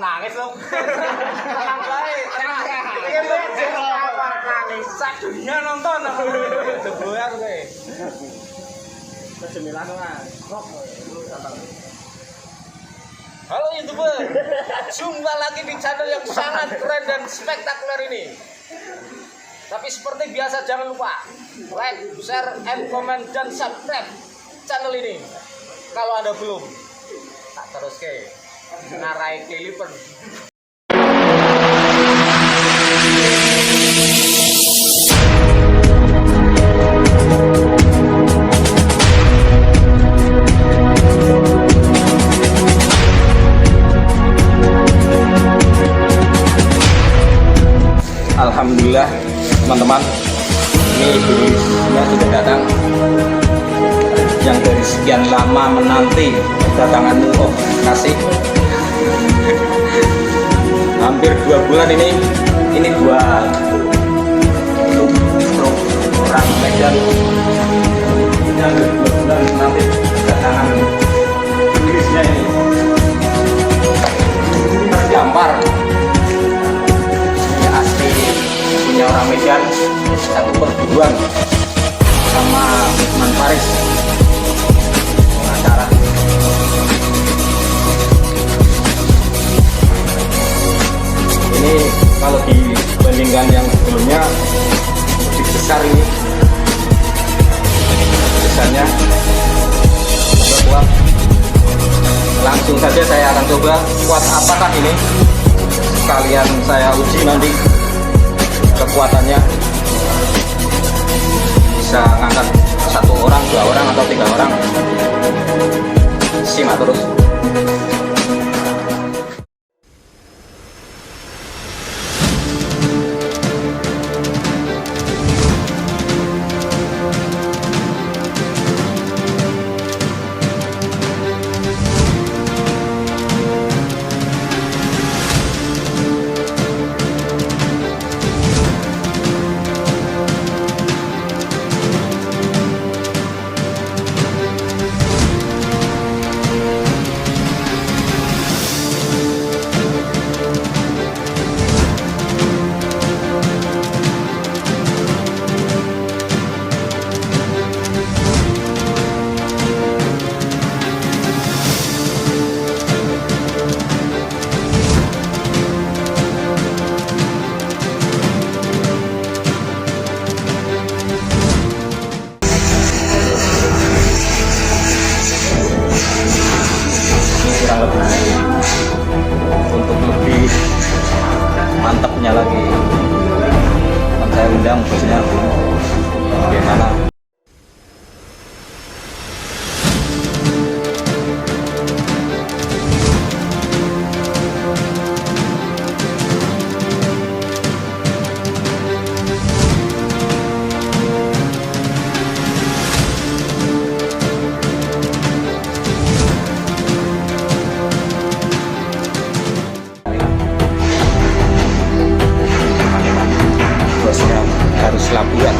nangis loh. Tenang baik, tenang. Ini nangis. Sak dunia nonton. Jebolan kowe. Jemilan lah. Halo YouTuber, jumpa lagi di channel yang sangat keren dan spektakuler ini. Tapi seperti biasa jangan lupa like, share, and comment, dan subscribe channel ini. Kalau Anda belum, tak terus ke ngarai kelipen. Alhamdulillah teman-teman, ini ibunya sudah datang yang dari sekian lama menanti kedatanganmu. Oh kasih hampir 2 bulan ini buat untuk orang Medan. Ini hampir 2 bulan menanti kedatangan Inggrisnya ini terdampar. Punya orang Medan, satu perguruan sama Man Paris pengacara. Ini kalau dibandingkan yang sebelumnya lebih besar ini besarnya. Kuat. Langsung saja saya akan coba kuat apakah ini, sekalian saya uji nanti kekuatannya bisa ngangkat 1 orang, 2 orang, atau 3 orang. Simak terus. Untuk lebih mantapnya lagi akan saya undang bosnya bagaimana. Harus labuan.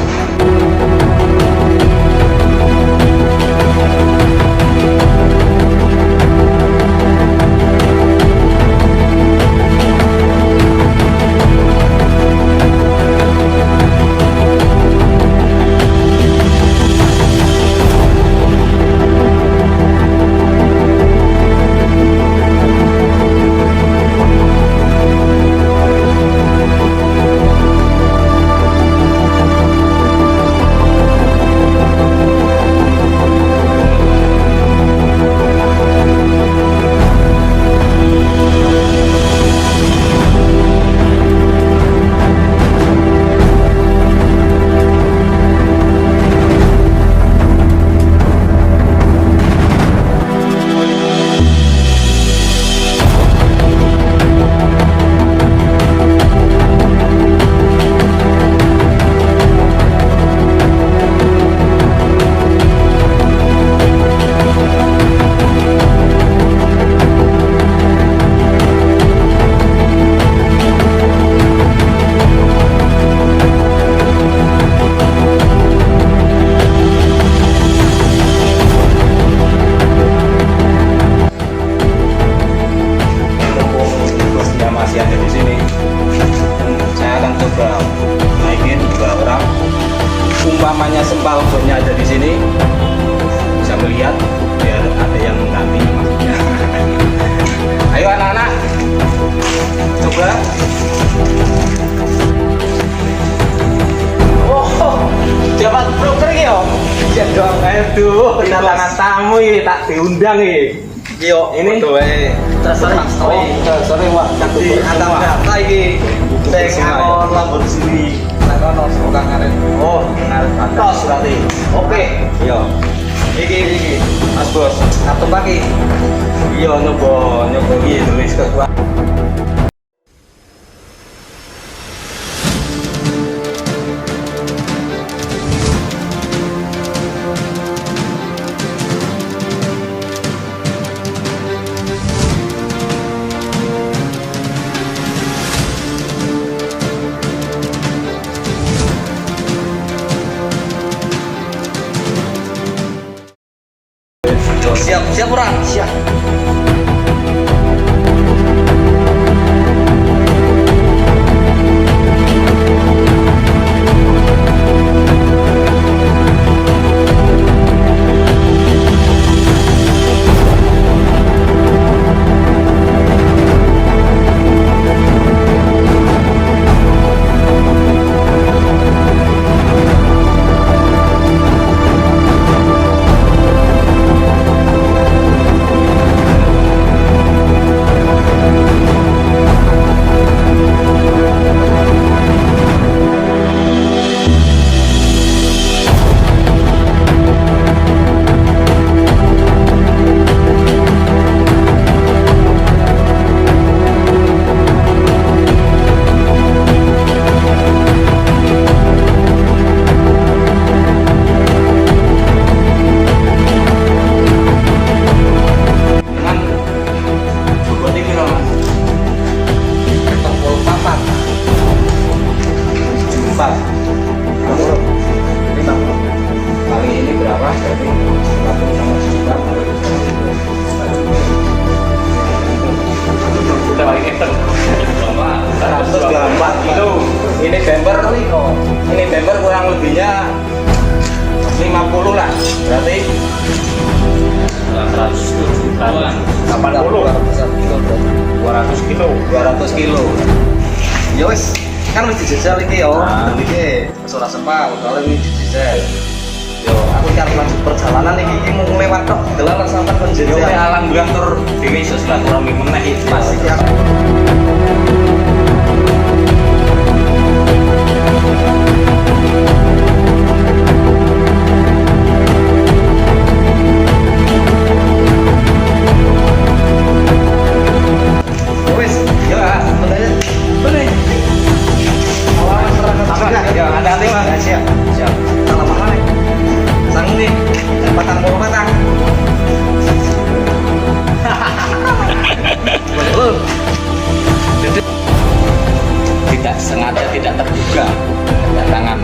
Saya akan coba naikin 2 orang. Umpamanya sempal bonnya ada di sini, bisa melihat biar ada yang mengganti maksudnya. Ayo anak-anak, coba. Oh, jabat broker ya? Iya dong, aduh, kedatangan tamu ini tak diundang ini. Yo, ini terserah sorry wah, di atas data ini saya ngakon Lamborghini ngakon semoga ngaret ngaret tos berarti oke, yo iki mas bos, kartu pagi iya nyoba iki tulis ke gua. Siap orang, siap. Kali ini berapa? Berarti 100 sama juta. Udah balik enter. 124 kilo. Ini bumper kurang lebihnya 50 lah. Berarti 200 kilo. Ya wis, kan wis dijajal iki yo. Iki wis ora sepal, kalau ini dijajal. Yo, aku kan lanjut perjalanan iki mau lewat tok, delan sampai penjajal. Yo, alhamdulillah tur dhewe iso silaturahmi meneh iki. Pasti ya. Tidak sengaja, tidak terduga kedatangan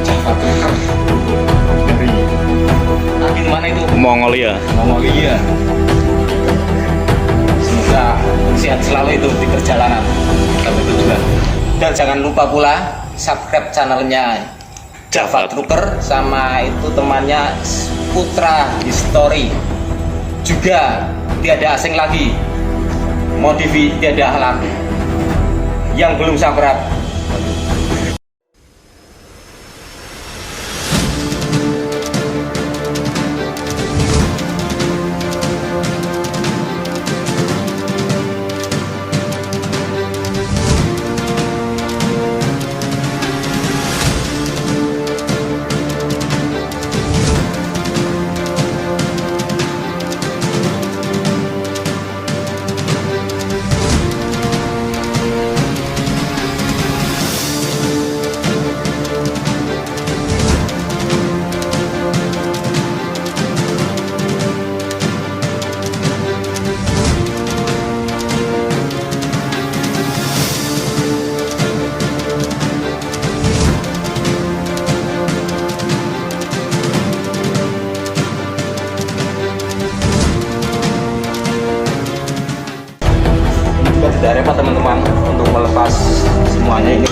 Java Trucker dari mana itu? Mongolia. Semoga sehat selalu itu di perjalanan sampai tujuan. Dan jangan lupa pula subscribe channelnya Java Trucker sama itu temannya Putra History. Juga tiada asing lagi, Modifi tiada halak yang belum samperat. lepas semuanya ini.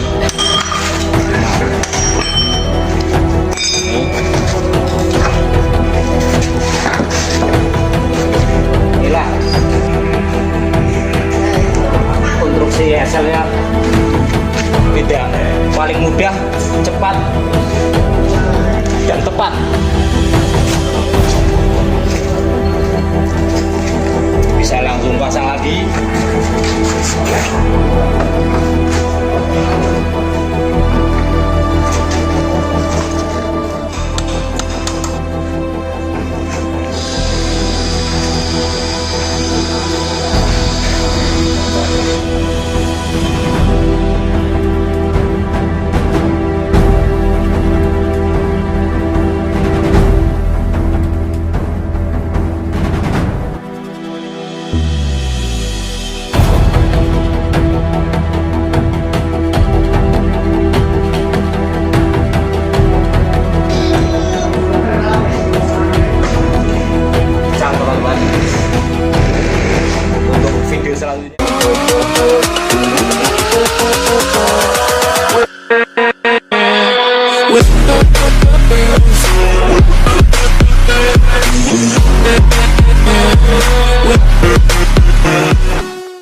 Inilah konstruksi SL-nya, tidak paling mudah, cepat dan tepat. Bisa langsung pasang lagi.